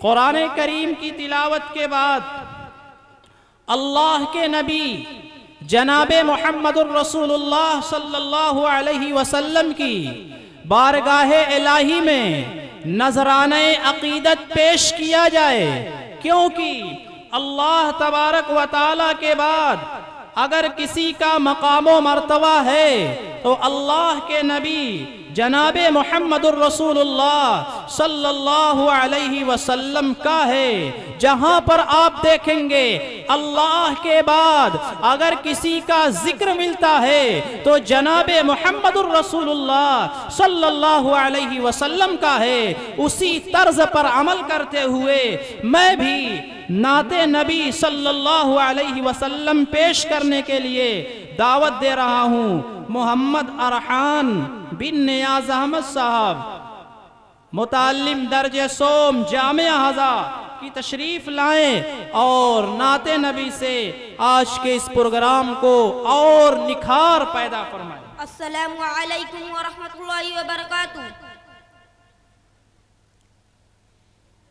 قرآن کریم کی تلاوت کے بعد اللہ کے نبی جناب محمد الرسول اللہ صلی اللہ علیہ وسلم کی بارگاہ الہی میں نذرانہ عقیدت پیش کیا جائے، کیونکہ اللہ تبارک و تعالی کے بعد اگر کسی کا مقام و مرتبہ ہے تو اللہ کے نبی جناب محمد الرسول اللہ صلی اللہ علیہ وسلم کا ہے۔ جہاں پر آپ دیکھیں گے اللہ کے بعد اگر کسی کا ذکر ملتا ہے تو جناب محمد الرسول اللہ صلی اللہ علیہ وسلم کا ہے۔ اسی طرز پر عمل کرتے ہوئے میں بھی نعت نبی صلی اللہ علیہ وسلم پیش کرنے کے لیے دعوت دے رہا ہوں۔ محمد ارحان بن نیاز احمد صاحب، متعلم درجہ سوم جامعہ ہزا کی تشریف لائیں اور نعت نبی سے آج کے اس پروگرام کو اور نکھار پیدا فرمائیں۔ السلام علیکم ورحمۃ اللہ وبرکاتہ۔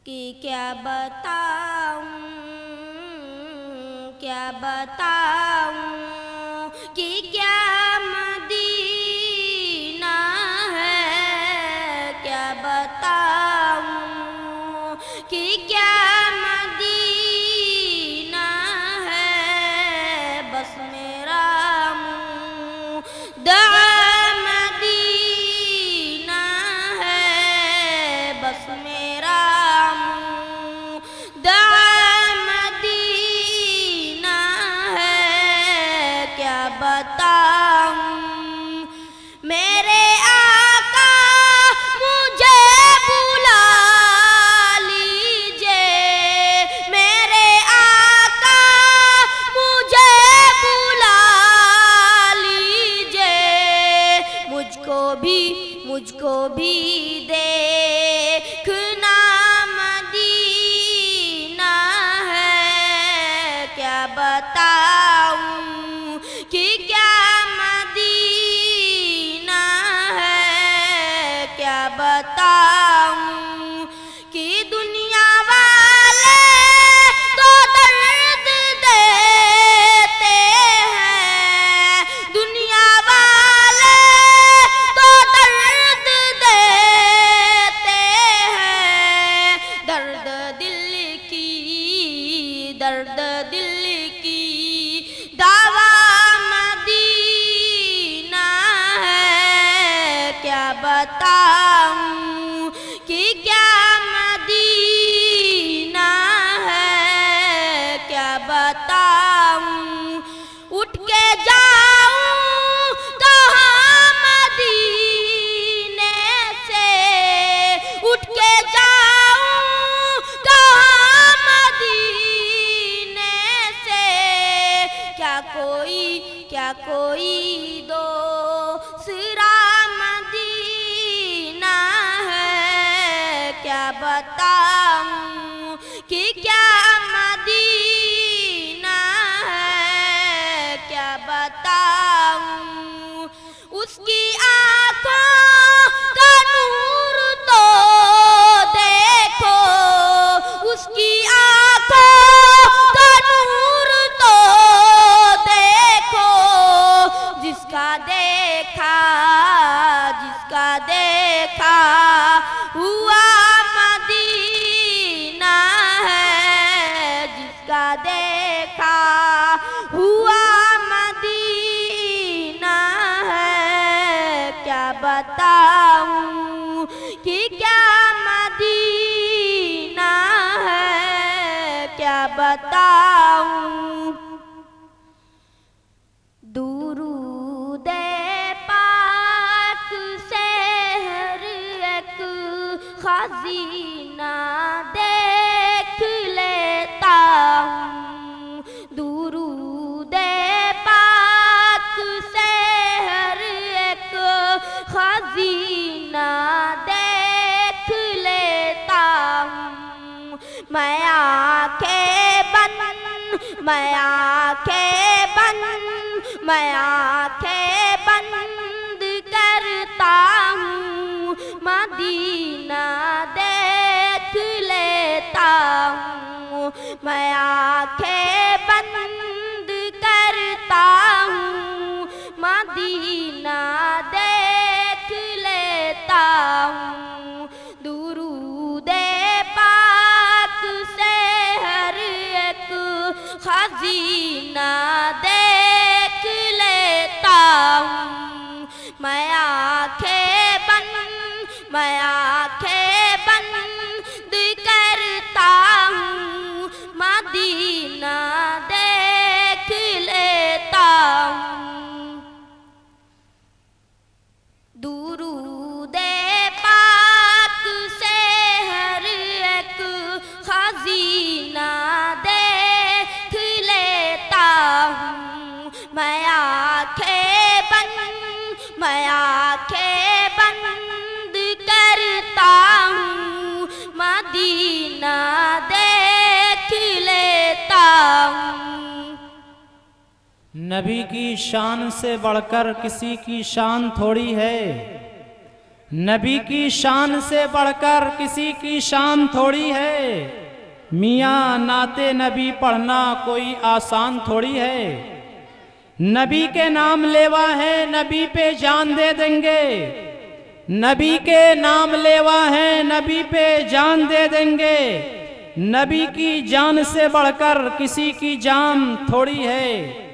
کہ کیا بتاؤں کہ کیا مدینہ ہے، کیا بتاؤں کہ کیا مدینہ ہے، بس میرا منہ دعا مدینہ ہے، بس میرا منہ دعا مدینہ ہے، کیا بتاؤں میرے آقا مجھے بلا لیجئے، میرے آقا مجھے بلا لیجئے، مجھ کو بھی دیکھنا مدینہ ہے، کیا بتاؤں کہ کیا مدینہ ہے، کیا بتاؤں کہ دنیا والے تو درد دیتے ہیں، دنیا والے تو درد دیتے ہیں، درد دل کی دعویٰ مدینہ ہے، کیا بتاؤں کہ کیا مدینہ ہے، کیا بتاؤں اٹھ کے جاؤں کہاں مدینے سے، اٹھ کے جاؤں کہاں مدینے سے، کیا کوئی دوسرا مدینہ ہے، کیا بتاؤں کہ کیا مدینہ ہے، کیا بتاؤں اس کی آنکھوں کا نور تو دیکھو، اس کی آنکھوں کا نور تو دیکھو، جس کا دیکھا ہوا مدینہ ہے، جس کا دیکھا ہوا مدینہ ہے، کیا بتاؤں کہ کیا مدینہ ہے، کیا بتاؤں درود پاک سے ہر ایک خزینہ دیکھ لیتا ہوں، درود پاک سے ہر ایک خزینہ دیکھ لیتا ہوں، میں آنکھیں بند کرتا ہوں، مدینہ دیکھ لیتا میں آنکھیں بند کرتا ہوں مدینہ دیکھ لیتا ہوں درود پاک سے ہر ایک خزینہ دیکھ لیتا ہوں میں آنکھیں بند کرتا ہوں مدینہ دیکھ لیتا ہوں درود پاک سے ہر ایک خزینہ دیکھ لیتا ہوں میں آنکھیں بند کرتا ہوں مدینہ دیکھ لیتا ہوں نبی کی شان سے بڑھ کر کسی کی شان تھوڑی ہے، نبی کی شان سے بڑھ کر کسی کی شان تھوڑی ہے، میاں نعت نبی پڑھنا کوئی آسان تھوڑی ہے، نبی کے نام لیوا ہے نبی پہ جان دے دیں گے، نبی کے نام لیوا ہے نبی پہ جان دے دیں گے، نبی کی جان سے بڑھ کر کسی کی جان تھوڑی ہے۔